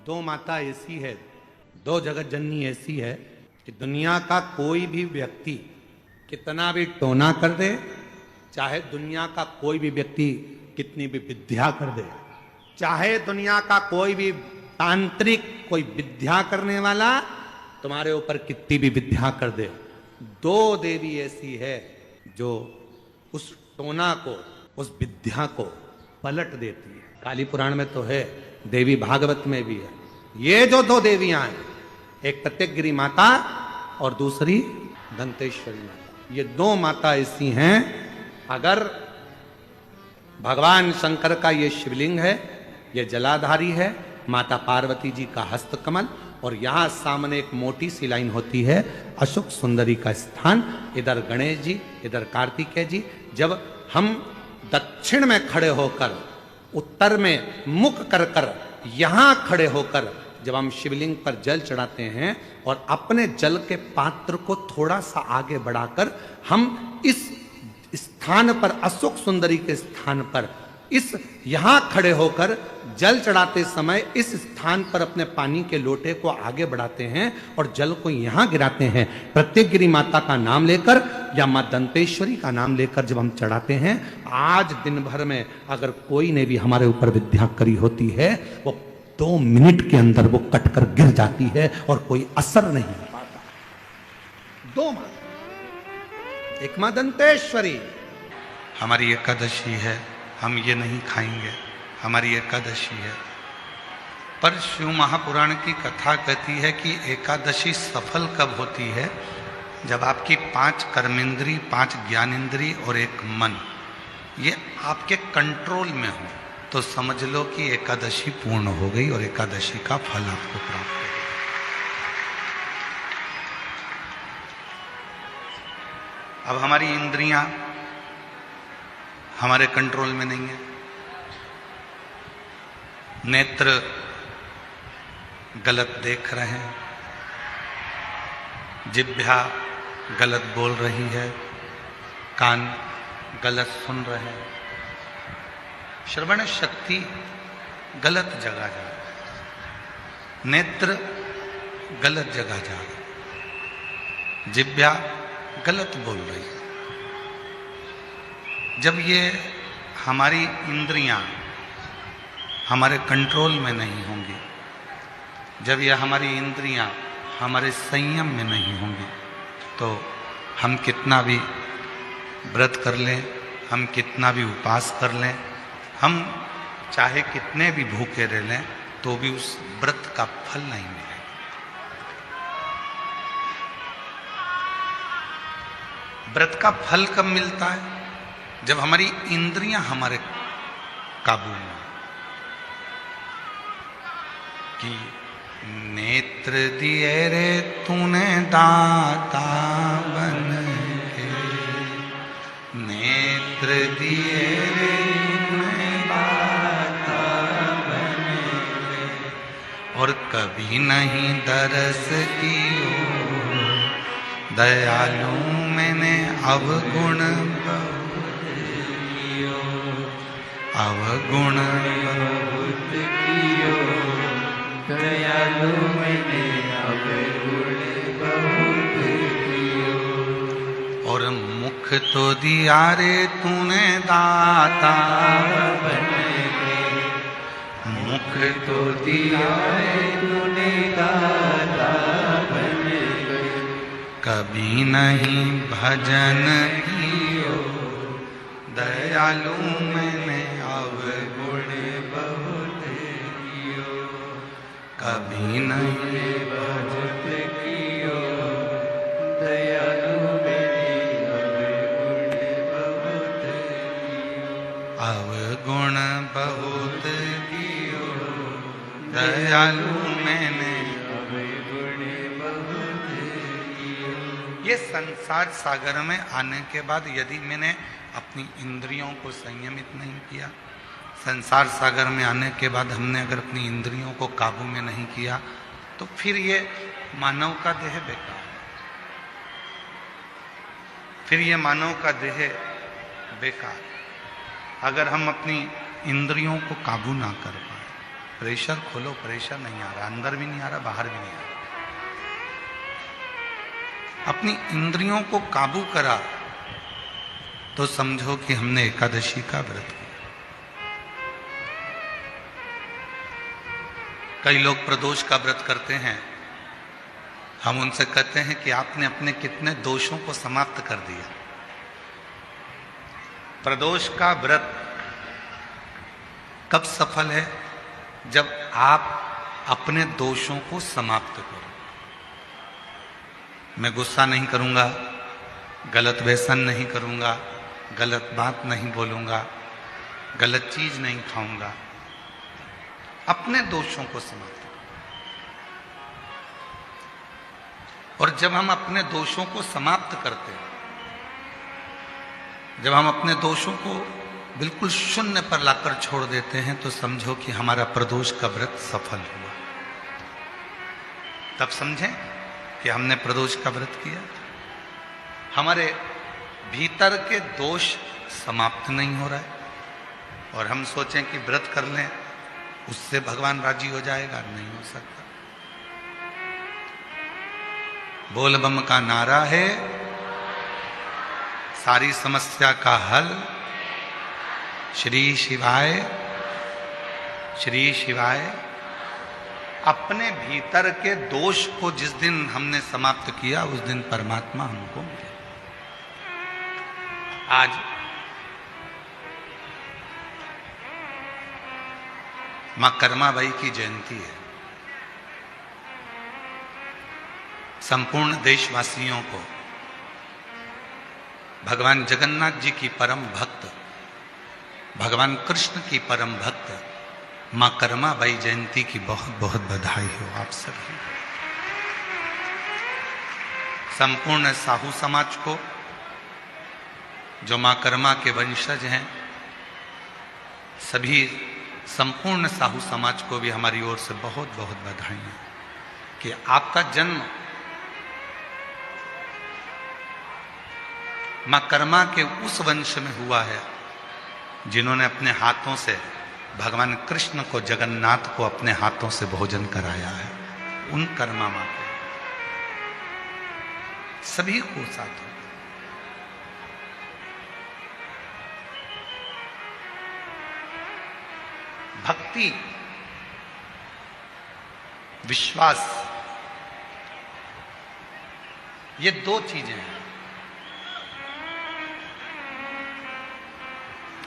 दो माता ऐसी है, दो जगत जननी ऐसी है कि दुनिया का कोई भी व्यक्ति कितना भी टोना कर दे, चाहे दुनिया का कोई भी व्यक्ति कितनी भी विद्या कर दे, चाहे दुनिया का कोई भी तांत्रिक कोई विद्या करने वाला तुम्हारे ऊपर कितनी भी विद्या कर दे, दो देवी ऐसी है जो उस टोना को, उस विद्या को पलट देती है। काली पुराण में तो है, देवी भागवत में भी है। ये जो दो देवियां हैं, एक प्रत्येकगिरी माता और दूसरी दंतेश्वरी माता, ये दो माता ऐसी हैं, अगर भगवान शंकर का ये शिवलिंग है, ये जलाधारी है, माता पार्वती जी का हस्तकमल, और यहां सामने एक मोटी सी लाइन होती है अशोक सुंदरी का स्थान, इधर गणेश जी, इधर कार्तिकेय जी। जब हम दक्षिण में खड़े होकर, उत्तर में मुख कर कर यहां खड़े होकर जब हम शिवलिंग पर जल चढ़ाते हैं और अपने जल के पात्र को थोड़ा सा आगे बढ़ाकर हम इस स्थान पर, अशोक सुंदरी के स्थान पर, इस यहां खड़े होकर जल चढ़ाते समय इस स्थान पर अपने पानी के लोटे को आगे बढ़ाते हैं और जल को यहां गिराते हैं। प्रत्येकगिरी माता का नाम लेकर या मां दंतेश्वरी का नाम लेकर जब हम चढ़ाते हैं, आज दिन भर में अगर कोई ने भी हमारे ऊपर विद्या करी होती है, वो 2 मिनट के अंदर वो कटकर गिर जाती है और कोई असर नहीं हो पाता। दो मां, एक मां दंतेश्वरी, हमारी एकादशी है, हम ये नहीं खाएंगे, हमारी एकादशी है। पर शिव महापुराण की कथा कहती है कि एकादशी सफल कब होती है? जब आपकी 5 कर्मेंद्री, 5 ज्ञानेंद्री और 1 मन ये आपके कंट्रोल में हो, तो समझ लो कि एकादशी पूर्ण हो गई और एकादशी का फल आपको प्राप्त हो गया। अब हमारी इंद्रियां हमारे कंट्रोल में नहीं है। नेत्र गलत देख रहे हैं, जिह्वा गलत बोल रही है, कान गलत सुन रहे हैं, श्रवण शक्ति गलत जगह जा रही है, नेत्र गलत जगह जा रही है, जिह्वा गलत बोल रही है। जब ये हमारी इंद्रियां हमारे कंट्रोल में नहीं होंगी, जब ये हमारी इंद्रियां हमारे संयम में नहीं होंगी, तो हम कितना भी व्रत कर लें, हम कितना भी उपवास कर लें, हम चाहे कितने भी भूखे रह लें, तो भी उस व्रत का फल नहीं मिलेगा। व्रत का फल कब मिलता है? जब हमारी इंद्रियां हमारे काबू में, कि नेत्र दिए रे तूने दाता बन के, नेत्र दिए रे तूने दाता बन के, और कभी नहीं दरस कियो दयालु मैंने अवगुण अवगुण बहुत कियो, दयालु मैंने अवगुण बहुत कियो। और मुख तो दिया रे तूने दाता बन के, मुख तो दिया रे तूने दाता बन के, कभी नहीं भजन कियो दयालु मैंने अवगुण बहुत कियो, कभी नहीं भजत कियो दयालु मैंने अवगुण बहुत कियो, अवगुण बहुत कियो दयालु मैंने अवगुण बहुत कियो। ये संसार सागर में आने के बाद यदि मैंने अपनी इंद्रियों को संयमित नहीं किया, संसार सागर में आने के बाद हमने अगर अपनी इंद्रियों को काबू में नहीं किया, तो फिर ये मानव का देह बेकार है, फिर ये मानव का देह बेकार। अगर हम अपनी इंद्रियों को काबू ना कर पाए, प्रेशर खोलो, प्रेशर नहीं आ रहा, अंदर भी नहीं आ रहा, बाहर भी नहीं आ रहा। अपनी इंद्रियों को काबू करा तो समझो कि हमने एकादशी का व्रत किया। कई लोग प्रदोष का व्रत करते हैं, हम उनसे कहते हैं कि आपने अपने कितने दोषों को समाप्त कर दिया। प्रदोष का व्रत कब सफल है? जब आप अपने दोषों को समाप्त करो। मैं गुस्सा नहीं करूंगा, गलत व्यसन नहीं करूंगा, गलत बात नहीं बोलूंगा, गलत चीज नहीं खाऊंगा, अपने दोषों को समाप्त करो। और जब हम अपने दोषों को समाप्त करते हैं, जब हम अपने दोषों को बिल्कुल शून्य पर लाकर छोड़ देते हैं, तो समझो कि हमारा प्रदोष का व्रत सफल हुआ। तब समझें कि हमने प्रदोष का व्रत किया। हमारे भीतर के दोष समाप्त नहीं हो रहा है और हम सोचें कि व्रत कर लें, उससे भगवान राजी हो जाएगा, नहीं हो सकता। बोल बम का नारा है सारी समस्या का हल, श्री शिवाय श्री शिवाय। अपने भीतर के दोष को जिस दिन हमने समाप्त किया, उस दिन परमात्मा हमको मिले। आज मां कर्माबाई की जयंती है। संपूर्ण देशवासियों को भगवान जगन्नाथ जी की परम भक्त, भगवान कृष्ण की परम भक्त मां कर्माबाई जयंती की बहुत बहुत बधाई हो आप सभी। संपूर्ण साहू समाज को, जो मां कर्मा के वंशज हैं, सभी संपूर्ण साहू समाज को भी हमारी ओर से बहुत बहुत बधाई है कि आपका जन्म मां कर्मा के उस वंश में हुआ है जिन्होंने अपने हाथों से भगवान कृष्ण को, जगन्नाथ को अपने हाथों से भोजन कराया है। उन कर्मा मां को सभी को साथ हो। भक्ति, विश्वास, ये दो चीजें हैं।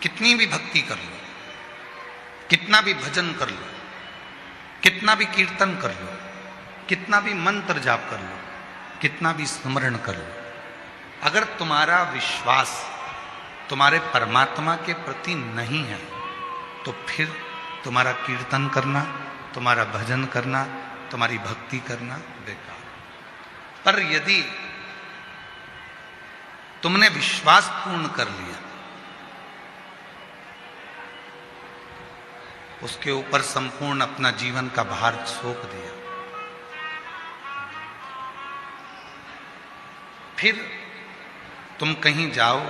कितनी भी भक्ति कर लो, कितना भी भजन कर लो, कितना भी कीर्तन कर लो, कितना भी मंत्र जाप कर लो, कितना भी स्मरण कर लो, अगर तुम्हारा विश्वास तुम्हारे परमात्मा के प्रति नहीं है, तो फिर तुम्हारा कीर्तन करना, तुम्हारा भजन करना, तुम्हारी भक्ति करना बेकार। पर यदि तुमने विश्वास पूर्ण कर लिया, उसके ऊपर संपूर्ण अपना जीवन का भार सौंप दिया, फिर तुम कहीं जाओ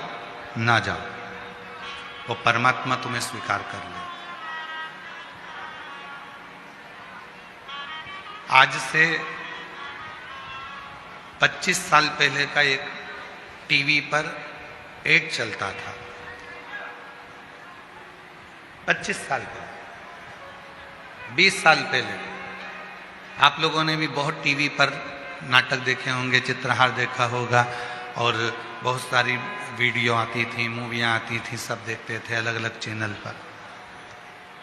ना जाओ, वो परमात्मा तुम्हें स्वीकार कर ले। आज से 25 साल पहले का एक टीवी पर एड चलता था। 25 साल पहले, 20 साल पहले आप लोगों ने भी बहुत टीवी पर नाटक देखे होंगे, चित्रहार देखा होगा, और बहुत सारी वीडियो आती थी, मूवियाँ आती थी, सब देखते थे अलग अलग चैनल पर।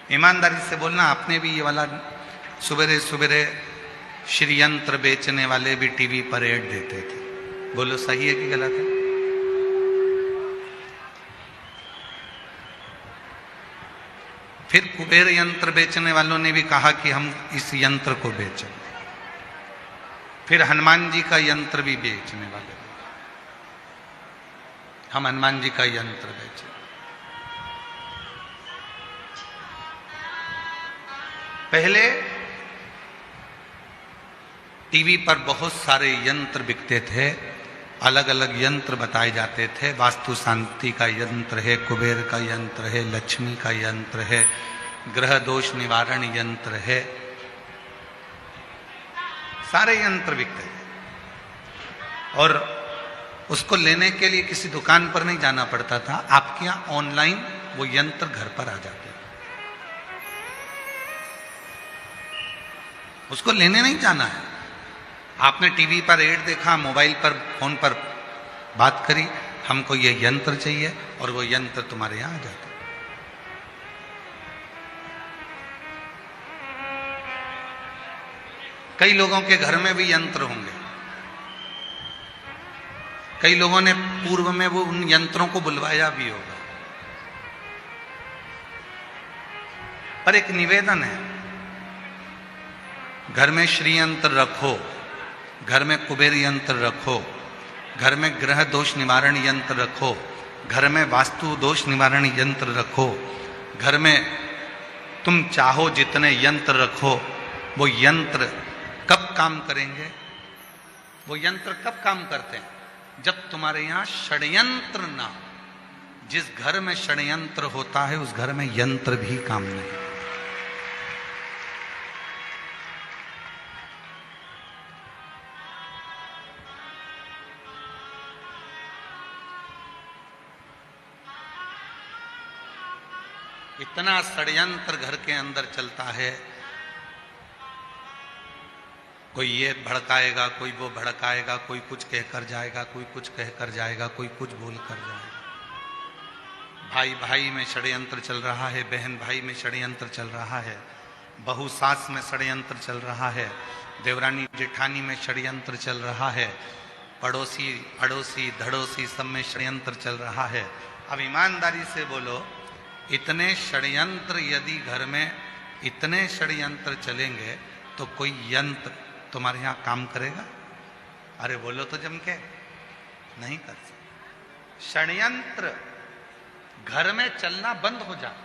ईमानदारी से बोलना, आपने भी ये वाला सुबेरे सुबेरे श्री यंत्र बेचने वाले भी टीवी पर ऐड देते थे। बोलो सही है कि गलत है? फिर कुबेर यंत्र बेचने वालों ने भी कहा कि हम इस यंत्र को बेचें। फिर हनुमान जी का यंत्र भी बेचने वाले, हम हनुमान जी का यंत्र बेचें। पहले टीवी पर बहुत सारे यंत्र बिकते थे, अलग अलग यंत्र बताए जाते थे। वास्तु शांति का यंत्र है, कुबेर का यंत्र है, लक्ष्मी का यंत्र है, ग्रह दोष निवारण यंत्र है, सारे यंत्र बिकते हैं। और उसको लेने के लिए किसी दुकान पर नहीं जाना पड़ता था, आपके यहां ऑनलाइन वो यंत्र घर पर आ जाते हैं। उसको लेने नहीं जाना है। आपने टीवी पर एड देखा, मोबाइल पर, फोन पर बात करी, हमको ये यंत्र चाहिए, और वो यंत्र तुम्हारे यहां आ जाता है। कई लोगों के घर में भी यंत्र होंगे, कई लोगों ने पूर्व में वो उन यंत्रों को बुलवाया भी होगा। पर एक निवेदन है, घर में श्री यंत्र रखो, घर में कुबेर यंत्र रखो, घर में ग्रह दोष निवारण यंत्र रखो, घर में वास्तु दोष निवारण यंत्र रखो, घर में तुम चाहो जितने यंत्र रखो। वो यंत्र कब काम करेंगे? वो यंत्र कब काम करते हैं? जब तुम्हारे यहां षड्यंत्र ना हो। जिस घर में षड्यंत्र होता है उस घर में यंत्र भी काम नहीं। इतना षड्यंत्र घर के अंदर चलता है, कोई ये भड़काएगा, कोई वो भड़काएगा, कोई कुछ कहकर जाएगा, कोई कुछ कहकर जाएगा, कोई कुछ बोल कर जाएगा। भाई भाई में षड्यंत्र चल रहा है, बहन भाई में षड्यंत्र चल रहा है, बहू सास में षड्यंत्र चल रहा है, देवरानी जेठानी में षड्यंत्र चल रहा है, पड़ोसी अड़ोसी धड़ोसी सब में षड्यंत्र चल रहा है। अब ईमानदारी से बोलो, इतने षड्यंत्र यदि घर में इतने षड्यंत्र चलेंगे तो कोई यंत्र तुम्हारे यहां काम करेगा? अरे बोलो तो जम के, नहीं कर सकते। षड्यंत्र घर में चलना बंद हो जाए।